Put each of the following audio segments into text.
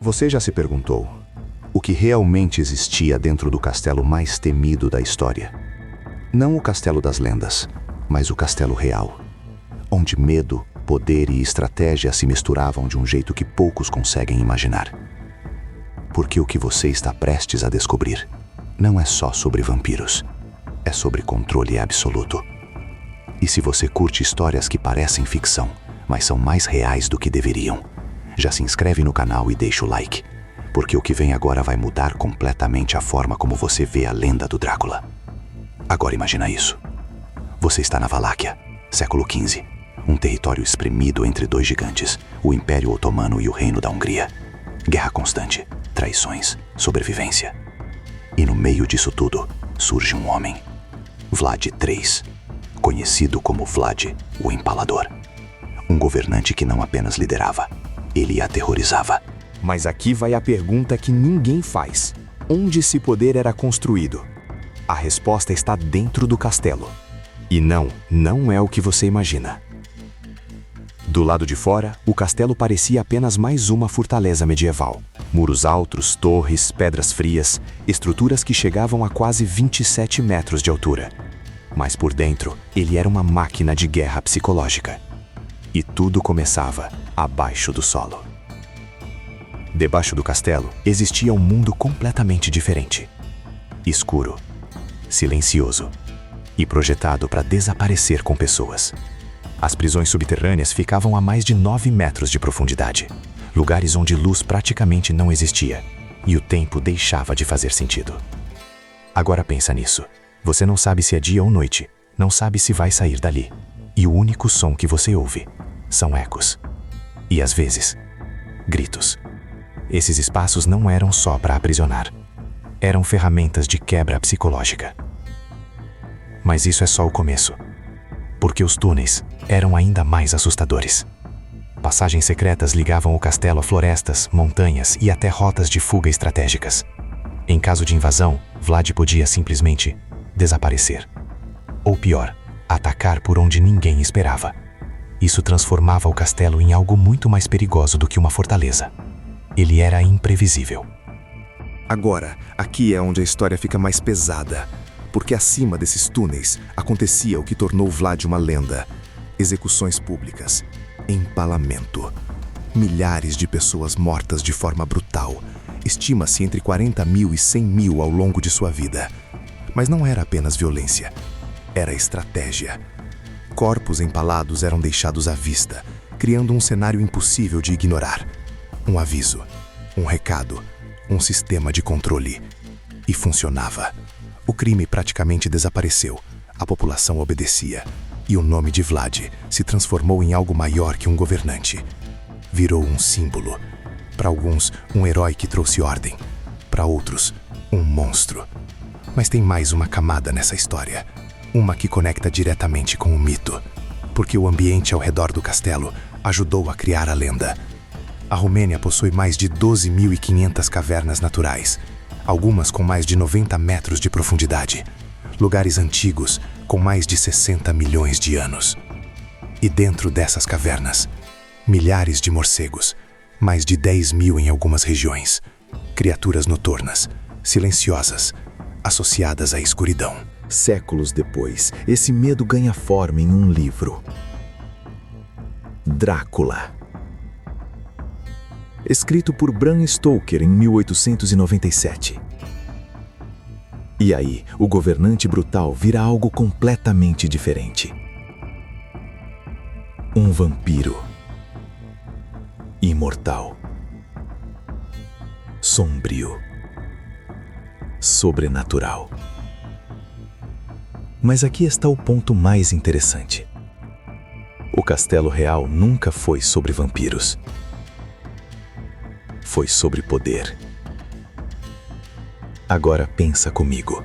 Você já se perguntou o que realmente existia dentro do castelo mais temido da história? Não o castelo das lendas, mas o castelo real, onde medo, poder e estratégia se misturavam de um jeito que poucos conseguem imaginar. Porque o que você está prestes a descobrir não é só sobre vampiros, é sobre controle absoluto. E se você curte histórias que parecem ficção, mas são mais reais do que deveriam, já se inscreve no canal e deixa o like, porque o que vem agora vai mudar completamente a forma como você vê a lenda do Drácula. Agora imagina isso. Você está na Valáquia, século XV, um território espremido entre dois gigantes, o Império Otomano e o Reino da Hungria. Guerra constante, traições, sobrevivência. E no meio disso tudo, surge um homem, Vlad III, conhecido como Vlad, o Empalador. Um governante que não apenas liderava, ele aterrorizava. Mas aqui vai a pergunta que ninguém faz. Onde esse poder era construído? A resposta está dentro do castelo. E não é o que você imagina. Do lado de fora, o castelo parecia apenas mais uma fortaleza medieval. Muros altos, torres, pedras frias, estruturas que chegavam a quase 27 metros de altura. Mas por dentro, ele era uma máquina de guerra psicológica. E tudo começava abaixo do solo. Debaixo do castelo, existia um mundo completamente diferente. Escuro, silencioso e projetado para desaparecer com pessoas. As prisões subterrâneas ficavam a mais de 9 metros de profundidade, lugares onde luz praticamente não existia, e o tempo deixava de fazer sentido. Agora pensa nisso. Você não sabe se é dia ou noite, não sabe se vai sair dali. E o único som que você ouve são ecos. E às vezes, gritos. Esses espaços não eram só para aprisionar. Eram ferramentas de quebra psicológica. Mas isso é só o começo. Porque os túneis eram ainda mais assustadores. Passagens secretas ligavam o castelo a florestas, montanhas e até rotas de fuga estratégicas. Em caso de invasão, Vlad podia simplesmente desaparecer. Ou pior, atacar por onde ninguém esperava. Isso transformava o castelo em algo muito mais perigoso do que uma fortaleza. Ele era imprevisível. Agora, aqui é onde a história fica mais pesada, porque acima desses túneis acontecia o que tornou Vlad uma lenda. Execuções públicas, empalamento, milhares de pessoas mortas de forma brutal. Estima-se entre 40 mil e 100 mil ao longo de sua vida. Mas não era apenas violência, era estratégia. Corpos empalados eram deixados à vista, criando um cenário impossível de ignorar. Um aviso, um recado, um sistema de controle. E funcionava. O crime praticamente desapareceu, a população obedecia, e o nome de Vlad se transformou em algo maior que um governante. Virou um símbolo. Para alguns, um herói que trouxe ordem. Para outros, um monstro. Mas tem mais uma camada nessa história. Uma que conecta diretamente com o mito. Porque o ambiente ao redor do castelo ajudou a criar a lenda. A Romênia possui mais de 12.500 cavernas naturais, algumas com mais de 90 metros de profundidade, lugares antigos com mais de 60 milhões de anos. E dentro dessas cavernas, milhares de morcegos, mais de 10 mil em algumas regiões, criaturas noturnas, silenciosas, associadas à escuridão. Séculos depois, esse medo ganha forma em um livro. Drácula. Escrito por Bram Stoker em 1897. E aí, o governante brutal vira algo completamente diferente. Um vampiro. Imortal. Sombrio. Sobrenatural. Mas aqui está o ponto mais interessante. O Castelo Real nunca foi sobre vampiros. Foi sobre poder. Agora pensa comigo.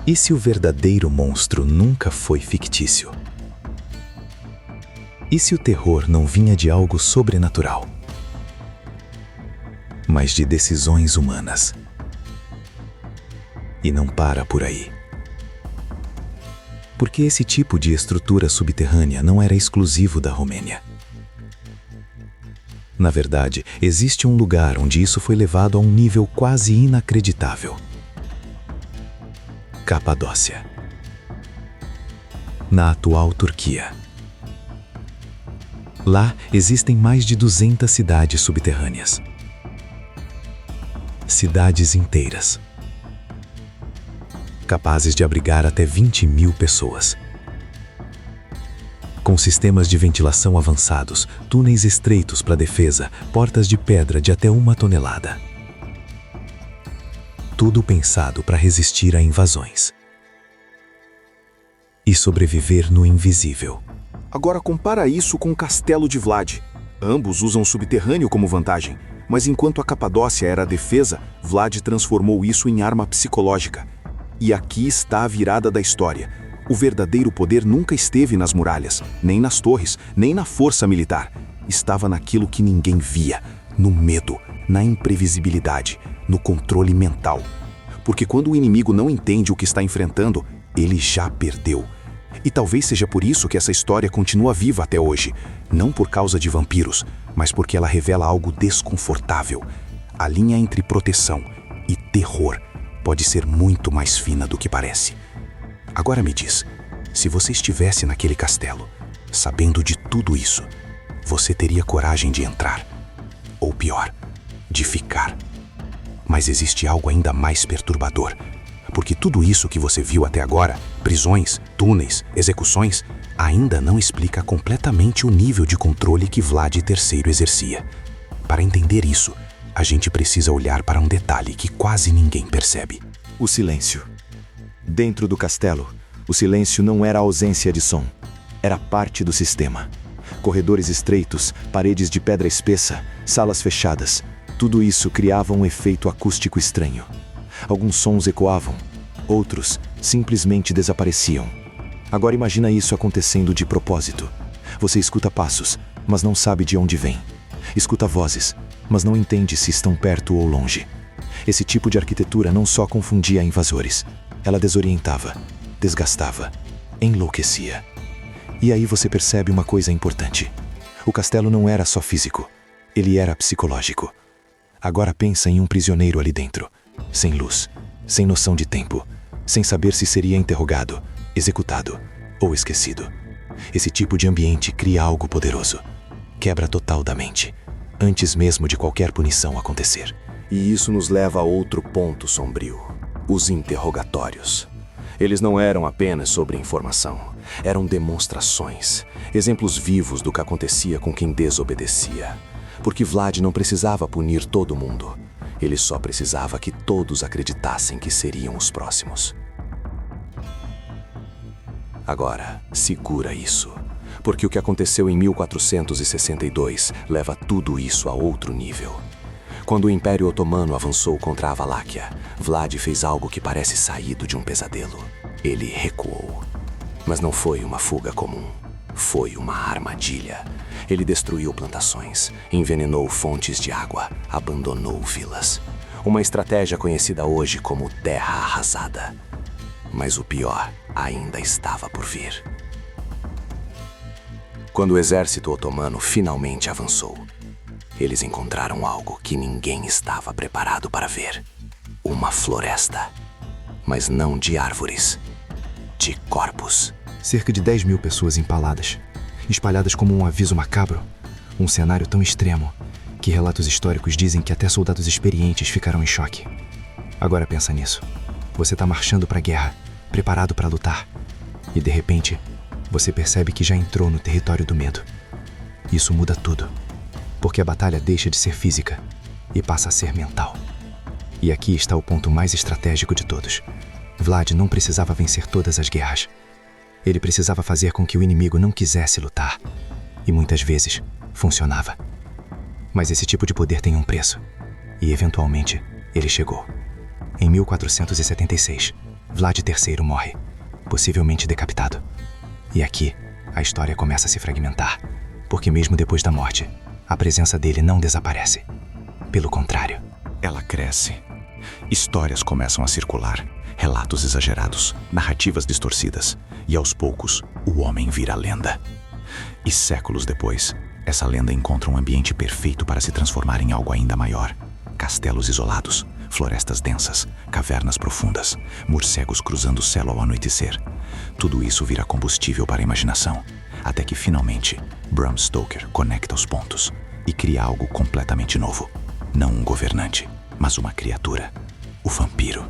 E se o verdadeiro monstro nunca foi fictício? E se o terror não vinha de algo sobrenatural, mas de decisões humanas? E não para por aí. Porque esse tipo de estrutura subterrânea não era exclusivo da Romênia. Na verdade, existe um lugar onde isso foi levado a um nível quase inacreditável. Capadócia. Na atual Turquia. Lá existem mais de 200 cidades subterrâneas. Cidades inteiras, capazes de abrigar até 20.000 pessoas. Com sistemas de ventilação avançados, túneis estreitos para defesa, portas de pedra de até 1 tonelada. Tudo pensado para resistir a invasões. E sobreviver no invisível. Agora compara isso com o castelo de Vlad. Ambos usam o subterrâneo como vantagem, mas enquanto a Capadócia era a defesa, Vlad transformou isso em arma psicológica. E aqui está a virada da história. O verdadeiro poder nunca esteve nas muralhas, nem nas torres, nem na força militar. Estava naquilo que ninguém via, no medo, na imprevisibilidade, no controle mental. Porque quando o inimigo não entende o que está enfrentando, ele já perdeu. E talvez seja por isso que essa história continua viva até hoje. Não por causa de vampiros, mas porque ela revela algo desconfortável. A linha entre proteção e terror pode ser muito mais fina do que parece. Agora me diz, se você estivesse naquele castelo, sabendo de tudo isso, você teria coragem de entrar? Ou pior, de ficar? Mas existe algo ainda mais perturbador. Porque tudo isso que você viu até agora, prisões, túneis, execuções, ainda não explica completamente o nível de controle que Vlad III exercia. Para entender isso, a gente precisa olhar para um detalhe que quase ninguém percebe. O silêncio. Dentro do castelo, o silêncio não era ausência de som. Era parte do sistema. Corredores estreitos, paredes de pedra espessa, salas fechadas. Tudo isso criava um efeito acústico estranho. Alguns sons ecoavam, outros simplesmente desapareciam. Agora imagina isso acontecendo de propósito. Você escuta passos, mas não sabe de onde vem. Escuta vozes, mas não entende se estão perto ou longe. Esse tipo de arquitetura não só confundia invasores, ela desorientava, desgastava, enlouquecia. E aí você percebe uma coisa importante. O castelo não era só físico, ele era psicológico. Agora pensa em um prisioneiro ali dentro, sem luz, sem noção de tempo, sem saber se seria interrogado, executado ou esquecido. Esse tipo de ambiente cria algo poderoso. Quebra total da mente, antes mesmo de qualquer punição acontecer. E isso nos leva a outro ponto sombrio: os interrogatórios. Eles não eram apenas sobre informação, eram demonstrações, exemplos vivos do que acontecia com quem desobedecia. Porque Vlad não precisava punir todo mundo, ele só precisava que todos acreditassem que seriam os próximos. Agora, segura isso, porque o que aconteceu em 1462 leva tudo isso a outro nível. Quando o Império Otomano avançou contra a Valáquia, Vlad fez algo que parece saído de um pesadelo. Ele recuou. Mas não foi uma fuga comum. Foi uma armadilha. Ele destruiu plantações, envenenou fontes de água, abandonou vilas. Uma estratégia conhecida hoje como terra arrasada. Mas o pior ainda estava por vir. Quando o exército otomano finalmente avançou, eles encontraram algo que ninguém estava preparado para ver. Uma floresta. Mas não de árvores, de corpos. Cerca de 10.000 pessoas empaladas, espalhadas como um aviso macabro. Um cenário tão extremo que relatos históricos dizem que até soldados experientes ficaram em choque. Agora pensa nisso. Você está marchando para a guerra, preparado para lutar. E de repente, você percebe que já entrou no território do medo. Isso muda tudo. Porque a batalha deixa de ser física e passa a ser mental. E aqui está o ponto mais estratégico de todos. Vlad não precisava vencer todas as guerras. Ele precisava fazer com que o inimigo não quisesse lutar. E muitas vezes, funcionava. Mas esse tipo de poder tem um preço. E, eventualmente, ele chegou. Em 1476, Vlad III morre, possivelmente decapitado. E aqui, a história começa a se fragmentar. Porque mesmo depois da morte, a presença dele não desaparece. Pelo contrário. Ela cresce. Histórias começam a circular, relatos exagerados, narrativas distorcidas, e aos poucos, o homem vira lenda. E séculos depois, Essa lenda encontra um ambiente perfeito para se transformar em algo ainda maior. Castelos isolados, florestas densas, cavernas profundas, morcegos cruzando o céu ao anoitecer. Tudo isso vira combustível para a imaginação, até que finalmente Bram Stoker conecta os pontos e cria algo completamente novo. Não um governante, mas uma criatura, o vampiro.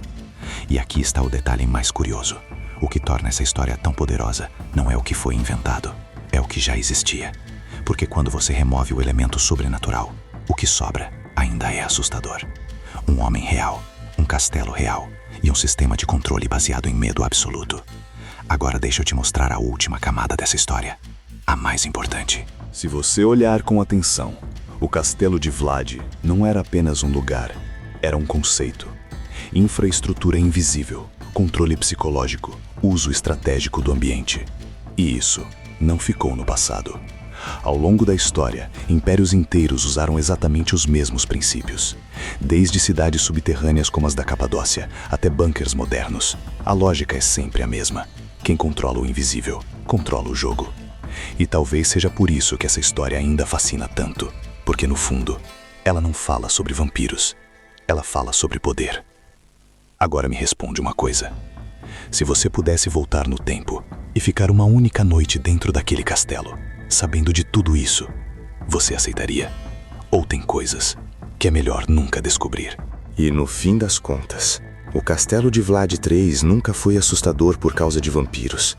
E aqui está o detalhe mais curioso. O que torna essa história tão poderosa não é o que foi inventado, é o que já existia. Porque quando você remove o elemento sobrenatural, o que sobra ainda é assustador. Um homem real, um castelo real e um sistema de controle baseado em medo absoluto. Agora deixa eu te mostrar a última camada dessa história, a mais importante. Se você olhar com atenção, o castelo de Vlad não era apenas um lugar, era um conceito. Infraestrutura invisível, controle psicológico, uso estratégico do ambiente. E isso não ficou no passado. Ao longo da história, impérios inteiros usaram exatamente os mesmos princípios. Desde cidades subterrâneas como as da Capadócia até bunkers modernos, a lógica é sempre a mesma. Quem controla o invisível, controla o jogo. E talvez seja por isso que essa história ainda fascina tanto, porque no fundo, ela não fala sobre vampiros, ela fala sobre poder. Agora me responde uma coisa. Se você pudesse voltar no tempo e ficar uma única noite dentro daquele castelo, sabendo de tudo isso, você aceitaria? Ou tem coisas que é melhor nunca descobrir? E no fim das contas, o castelo de Vlad III nunca foi assustador por causa de vampiros.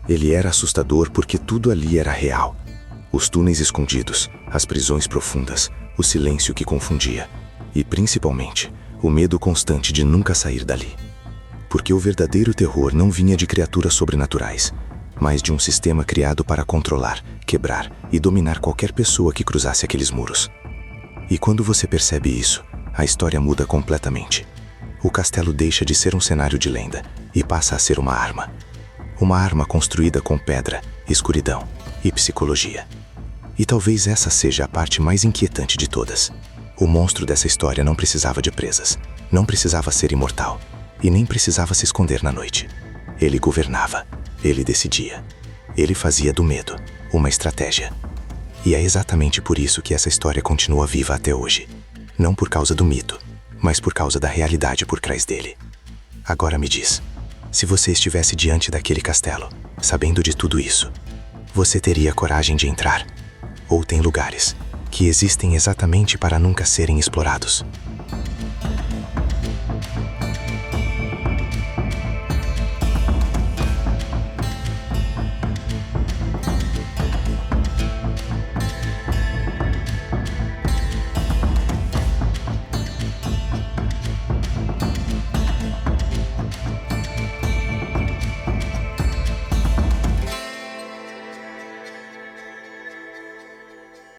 Ele era assustador porque tudo ali era real. Os túneis escondidos, as prisões profundas, o silêncio que confundia. E principalmente, o medo constante de nunca sair dali. Porque o verdadeiro terror não vinha de criaturas sobrenaturais, mas de um sistema criado para controlar, quebrar e dominar qualquer pessoa que cruzasse aqueles muros. E quando você percebe isso, a história muda completamente. O castelo deixa de ser um cenário de lenda e passa a ser uma arma. Uma arma construída com pedra, escuridão e psicologia. E talvez essa seja a parte mais inquietante de todas. O monstro dessa história não precisava de presas, não precisava ser imortal e nem precisava se esconder na noite. Ele governava, ele decidia. Ele fazia do medo uma estratégia. E é exatamente por isso que essa história continua viva até hoje. Não por causa do mito, mas por causa da realidade por trás dele. Agora me diz, se você estivesse diante daquele castelo, sabendo de tudo isso, você teria coragem de entrar? Ou tem lugares que existem exatamente para nunca serem explorados?